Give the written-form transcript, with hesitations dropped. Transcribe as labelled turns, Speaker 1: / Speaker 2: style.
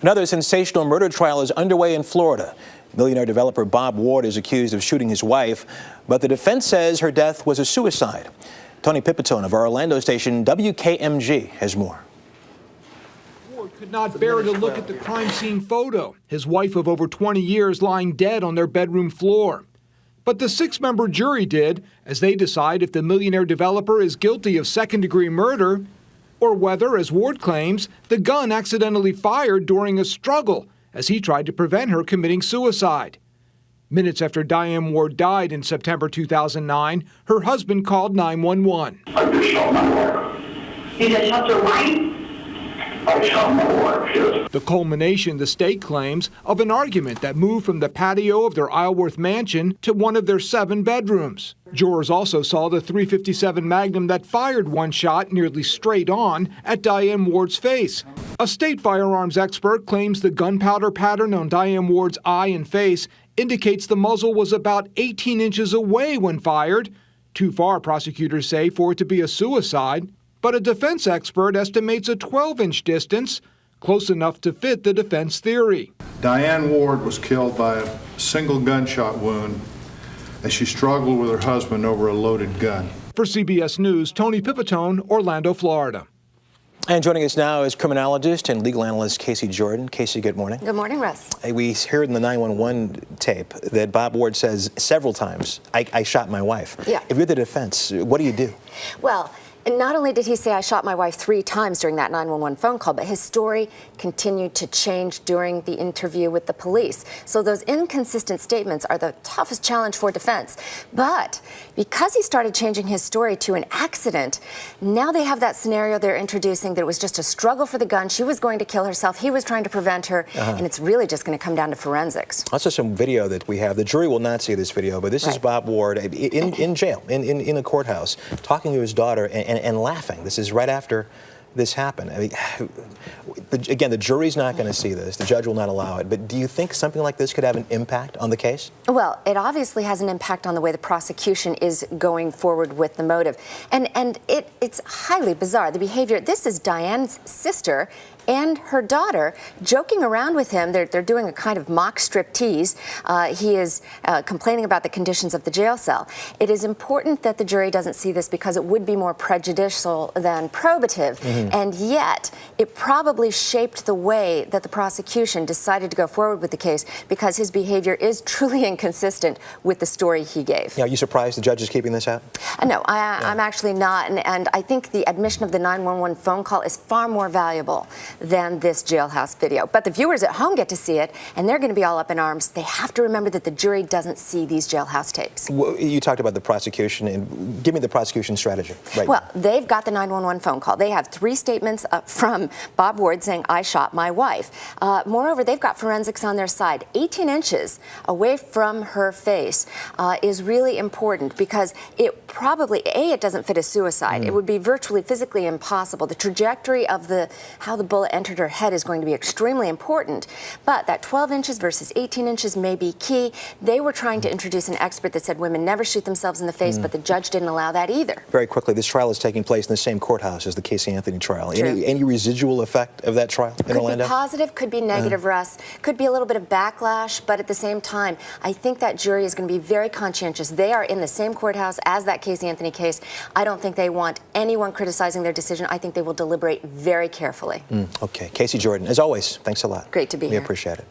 Speaker 1: Another sensational murder trial is underway in Florida. Millionaire developer Bob Ward is accused of shooting his wife, but the defense says her death was a suicide. Tony Pipitone of our Orlando station WKMG has more.
Speaker 2: Ward could not bear to look at the crime scene photo, his wife of over 20 years lying dead on their bedroom floor. But the six-member jury did, as they decide if the millionaire developer is guilty of second-degree murder, or whether, as Ward claims, the gun accidentally fired during a struggle as he tried to prevent her committing suicide. Minutes after Diane Ward died in September 2009, her husband called 911.
Speaker 3: I just shot my wife.
Speaker 4: You just shot your wife?
Speaker 3: I shot my wife, yes.
Speaker 2: The culmination, the state claims, of an argument that moved from the patio of their Isleworth mansion to one of their 7 bedrooms. Jurors also saw the .357 Magnum that fired one shot nearly straight on at Diane Ward's face. A state firearms expert claims the gunpowder pattern on Diane Ward's eye and face indicates the muzzle was about 18 inches away when fired. Too far, prosecutors say, for it to be a suicide. But a defense expert estimates a 12-inch distance, close enough to fit the defense theory.
Speaker 5: Diane Ward was killed by a single gunshot wound as she struggled with her husband over a loaded gun.
Speaker 2: For CBS News, Tony Pipitone, Orlando, Florida.
Speaker 1: And joining us now is criminologist and legal analyst Casey Jordan. Casey, good morning.
Speaker 6: Good morning, Russ.
Speaker 1: We heard in the 911 tape that Bob Ward says several times, I shot my wife.
Speaker 6: Yeah.
Speaker 1: If you're the defense, what do?
Speaker 6: Well, and not only did he say I shot my wife 3 times during that 911 phone call, but his story continued to change during the interview with the police. So those inconsistent statements are the toughest challenge for defense. But because he started changing his story to an accident, now they have that scenario they're introducing that it was just a struggle for the gun. She was going to kill herself. He was trying to prevent her. And it's really just going to come down to forensics.
Speaker 1: Also some video that we have. The jury will not see this video, but this is Bob Ward in jail, in a courthouse, talking to his daughter and laughing. This is right after this happened. I mean, again, the jury's not going to see this. The judge will not allow it. But do you think something like this could have an impact on the case?
Speaker 6: Well, it obviously has an impact on the way the prosecution is going forward with the motive. And it's highly bizarre. The behavior, this is Diane's sister and her daughter joking around with him. They're doing a kind of mock striptease. He is complaining about the conditions of the jail cell. It is important that the jury doesn't see this because it would be more prejudicial than probative. And yet, it probably shaped the way that the prosecution decided to go forward with the case because his behavior is truly inconsistent with the story he gave.
Speaker 1: Yeah, are you surprised the judge is keeping this out?
Speaker 6: No, I'm actually not. And I think the admission of the 911 phone call is far more valuable than this jailhouse video. But the viewers at home get to see it, and they're going to be all up in arms. They have to remember that the jury doesn't see these jailhouse tapes.
Speaker 1: Well, you talked about the prosecution, and give me the prosecution strategy. Right.
Speaker 6: Well, they've got the 911 phone call. They have 3 statements from Bob Ward saying, I shot my wife. Moreover, they've got forensics on their side. 18 inches away from her face is really important because it probably, it doesn't fit a suicide. It would be virtually physically impossible. The trajectory of how the bullet entered her head is going to be extremely important. But that 12 inches versus 18 inches may be key. They were trying to introduce an expert that said women never shoot themselves in the face, but the judge didn't allow that either.
Speaker 1: Very quickly, this trial is taking place in the same courthouse as the Casey Anthony trial. Any residual effect of that trial in Orlando?
Speaker 6: Could be positive, could be negative, Russ. Could be a little bit of backlash, but at the same time, I think that jury is going to be very conscientious. They are in the same courthouse as that Casey Anthony case. I don't think they want anyone criticizing their decision. I think they will deliberate very carefully.
Speaker 1: Okay. Casey Jordan, as always, thanks a lot.
Speaker 6: Great to be here.
Speaker 1: We appreciate it.